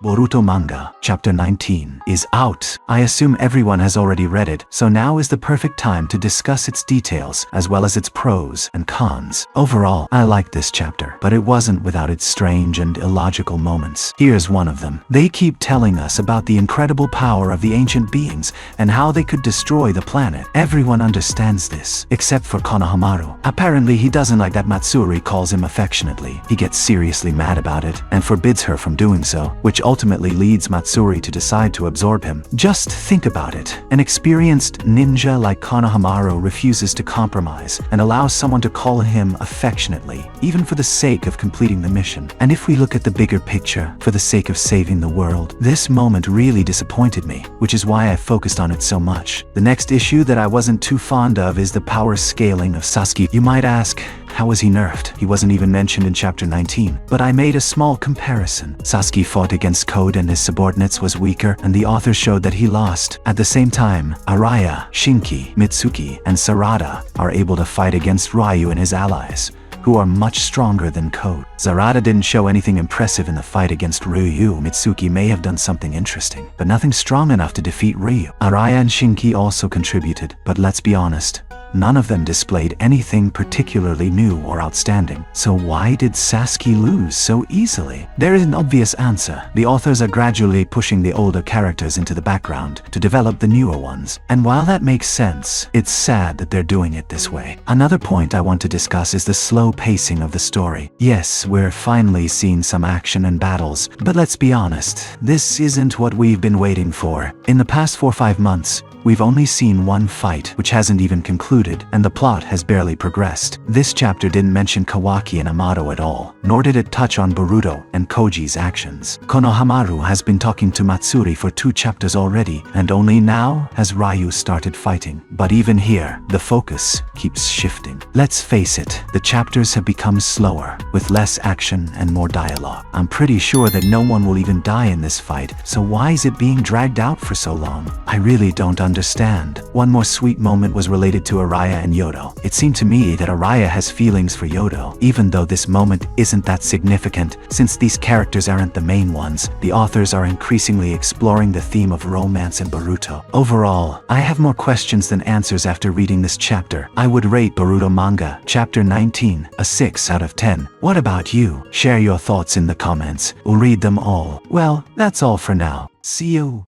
Boruto Manga, Chapter 19, is out. I assume everyone has already read it, so now is the perfect time to discuss its details, as well as its pros and cons. Overall, I liked this chapter, but it wasn't without its strange and illogical moments. Here's one of them. They keep telling us about the incredible power of the ancient beings, and how they could destroy the planet. Everyone understands this, except for Konohamaru. Apparently he doesn't like that Matsuri calls him affectionately. He gets seriously mad about it, and forbids her from doing so, which ultimately leads Matsuri to decide to absorb him. Just think about it. An experienced ninja like Konohamaru refuses to compromise, and allows someone to call him affectionately, even for the sake of completing the mission. And if we look at the bigger picture, for the sake of saving the world, this moment really disappointed me, which is why I focused on it so much. The next issue that I wasn't too fond of is the power scaling of Sasuke. You might ask, how was he nerfed? He wasn't even mentioned in Chapter 19. But I made a small comparison. Sasuke fought against Code and his subordinates was weaker, and the author showed that he lost. At the same time, Araya, Shinki, Mitsuki, and Sarada are able to fight against Ryu and his allies, who are much stronger than Code. Sarada didn't show anything impressive in the fight against Ryu. Mitsuki may have done something interesting, but nothing strong enough to defeat Ryu. Araya and Shinki also contributed, but let's be honest, none of them displayed anything particularly new or outstanding. So why did Sasuke lose so easily? There is an obvious answer. The authors are gradually pushing the older characters into the background to develop the newer ones. And while that makes sense, it's sad that they're doing it this way. Another point I want to discuss is the slow pacing of the story. Yes, we're finally seeing some action and battles, but let's be honest, this isn't what we've been waiting for. In the past 4 or 5 months, we've only seen one fight, which hasn't even concluded, and the plot has barely progressed. This chapter didn't mention Kawaki and Amato at all, nor did it touch on Boruto and Koji's actions. Konohamaru has been talking to Matsuri for 2 chapters already, and only now has Ryu started fighting. But even here, the focus keeps shifting. Let's face it, the chapters have become slower, with less action and more dialogue. I'm pretty sure that no one will even die in this fight, so why is it being dragged out for so long? I really don't understand. One more sweet moment was related to Araya and Yodo. It seemed to me that Araya has feelings for Yodo, even though this moment isn't that significant. Since these characters aren't the main ones, the authors are increasingly exploring the theme of romance in Boruto. Overall, I have more questions than answers after reading this chapter. I would rate Boruto Manga, Chapter 19, a 6 out of 10. What about you? Share your thoughts in the comments. We'll read them all. Well, that's all for now. See you.